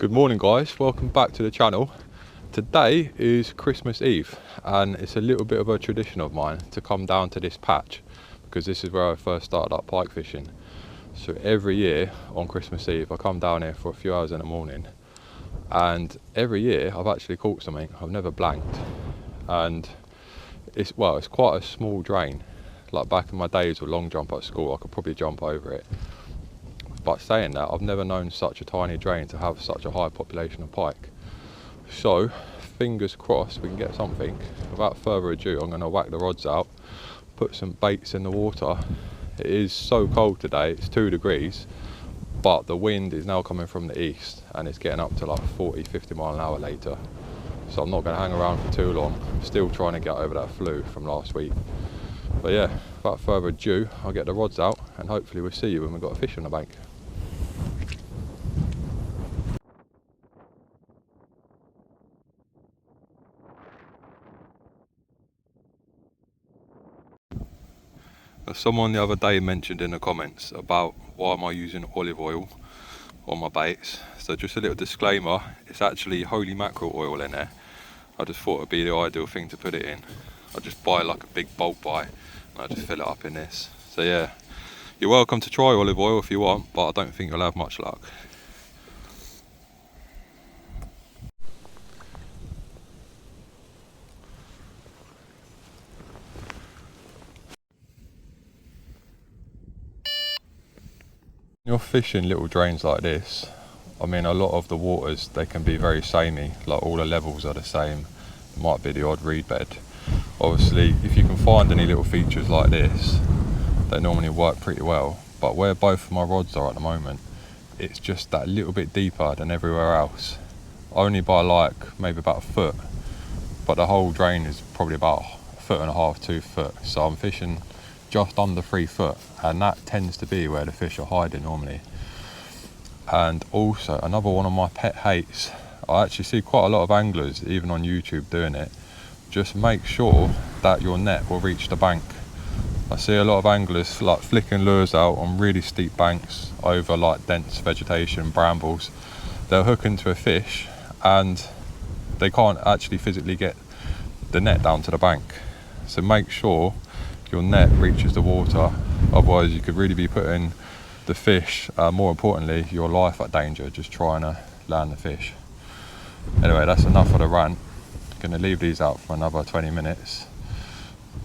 Good morning guys, welcome back to the channel. Today is Christmas Eve and it's a little bit of a tradition of mine to come down to this patch because this is where I first started up pike fishing. So every year on Christmas Eve I come down here for a few hours in the morning, and every year I've actually caught something. I've never blanked, and it's quite a small drain. Like back in my days with long jump at school, I could probably jump over it. But saying that, I've never known such a tiny drain to have such a high population of pike. So, fingers crossed we can get something. Without further ado, I'm going to whack the rods out, put some baits in the water. It is so cold today, it's 2 degrees, but the wind is now coming from the east and it's getting up to like 40-50 mile an hour later. So I'm not going to hang around for too long. I'm still trying to get over that flu from last week. But yeah, without further ado, I'll get the rods out and hopefully we'll see you when we've got a fish on the bank. Someone the other day mentioned in the comments about why am I using olive oil on my baits. So just a little disclaimer, it's actually holy mackerel oil in there. I just thought it'd be the ideal thing to put it in. I just buy like a big bulk buy and I just fill it up in this. So yeah, you're welcome to try olive oil if you want, but I don't think you'll have much luck. You're fishing little drains like this, I mean a lot of the waters, they can be very samey, like all the levels are the same. It might be the odd reed bed. Obviously if you can find any little features like this, they normally work pretty well, but where both of my rods are at the moment, it's just that little bit deeper than everywhere else. Only by like maybe about a foot, but the whole drain is probably about 1.5 to 2 foot. So I'm fishing just under 3 foot, and that tends to be where the fish are hiding normally. And also another one of my pet hates, I actually see quite a lot of anglers even on YouTube doing it, just make sure that your net will reach the bank. I see a lot of anglers like flicking lures out on really steep banks over like dense vegetation, brambles. They'll hook into a fish and they can't actually physically get the net down to the bank. So make sure your net reaches the water, otherwise you could really be putting the fish, more importantly your life, at danger just trying to land the fish. Anyway, that's enough of the rant. Going to leave these out for another 20 minutes.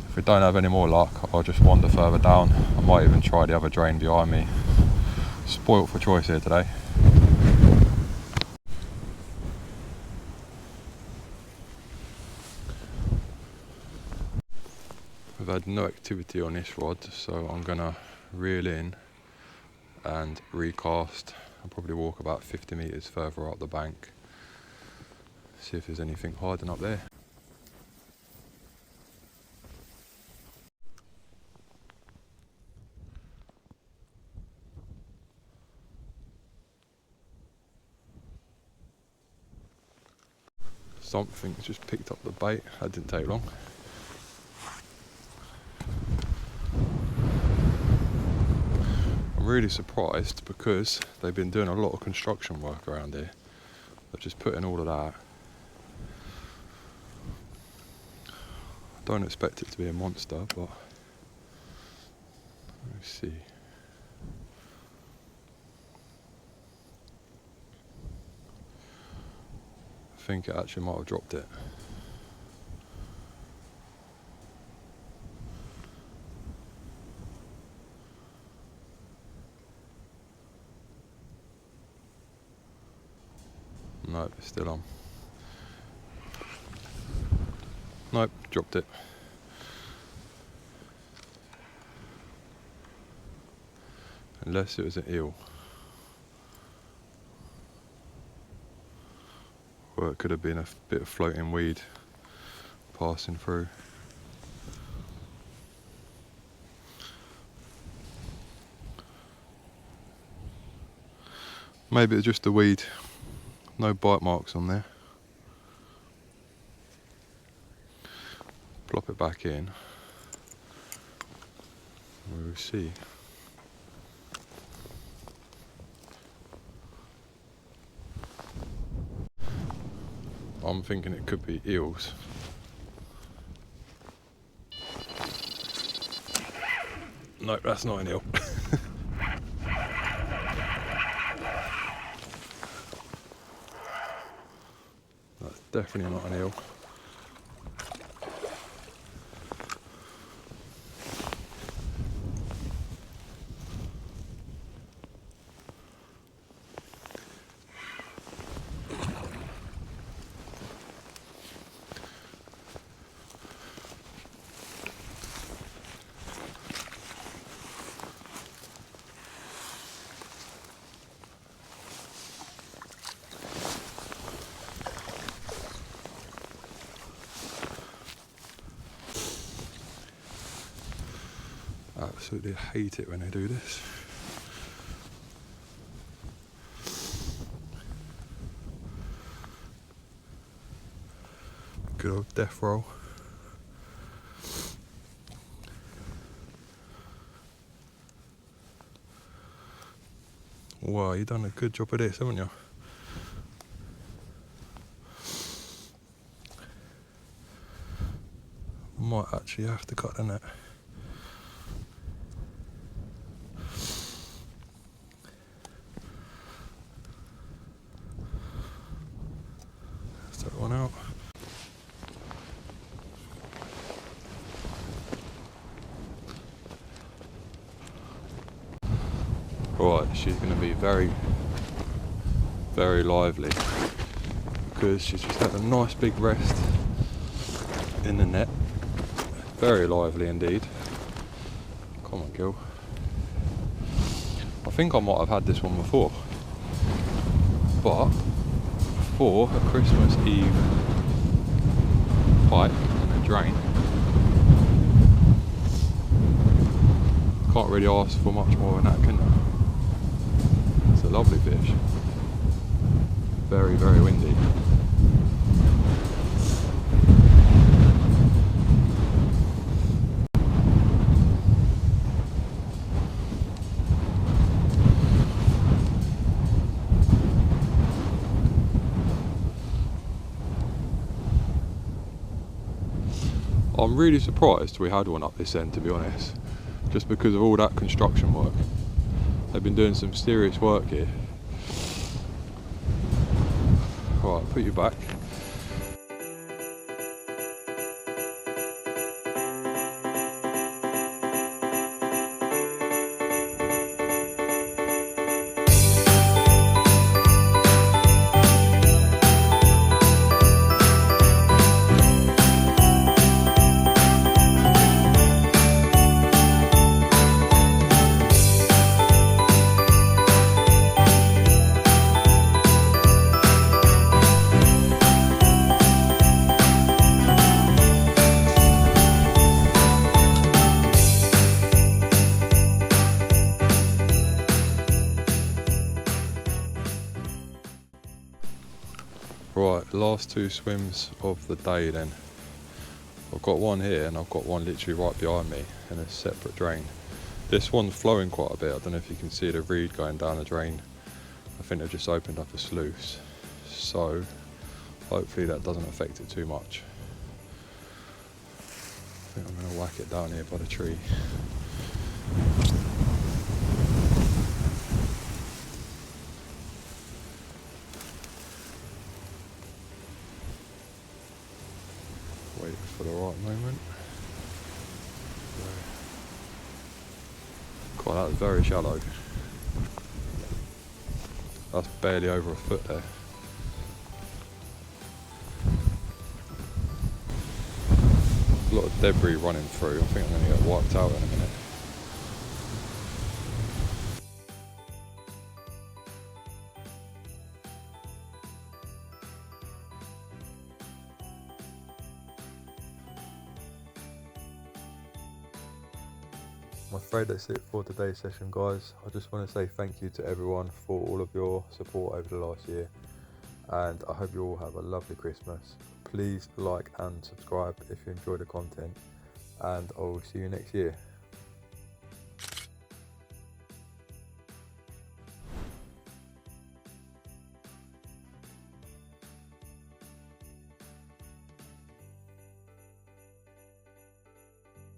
If we don't have any more luck, I'll just wander further down. I might even try the other drain behind me. Spoilt for choice here today. We've had no activity on this rod, so I'm gonna reel in and recast. I'll probably walk about 50 meters further up the bank, see if there's anything hiding up there. Something just picked up the bait. That didn't take long. I'm really surprised because they've been doing a lot of construction work around here. They've just put in all of that. I don't expect it to be a monster, but let's see. I think it actually might have dropped it. Nope, it's still on. Nope, dropped it. Unless it was an eel. Or it could have been a bit of floating weed passing through. Maybe it's just the weed. No bite marks on there. Plop it back in. We'll see. I'm thinking it could be eels. Nope, that's not an eel. That's definitely not an eel. Absolutely hate it when they do this. Good old death roll. Wow, you've done a good job of this, haven't you? Might actually have to cut the net. Let's take one out. Right, she's going to be very, very lively because she's just had a nice big rest in the net. Very lively indeed. Come on, Gil. I think I might have had this one before, but for a Christmas Eve pike and a drain, can't really ask for much more than that, can you? It's a lovely fish. Very, very windy. I'm really surprised we had one up this end, to be honest, just because of all that construction work. They've been doing some serious work here. Right, put you back. Right, last two swims of the day then. I've got one here and I've got one literally right behind me in a separate drain. This one's flowing quite a bit. I don't know if you can see the reed going down the drain. I think they've just opened up a sluice, so hopefully that doesn't affect it too much. I think I'm going to whack it down here by the tree. Wait for the right moment. God, that was very shallow. That's barely over a foot there. A lot of debris running through. I think I'm going to get wiped out in a minute. I'm afraid that's it for today's session, guys. I just want to say thank you to everyone for all of your support over the last year, and I hope you all have a lovely Christmas. Please like and subscribe if you enjoy the content, and I will see you next year.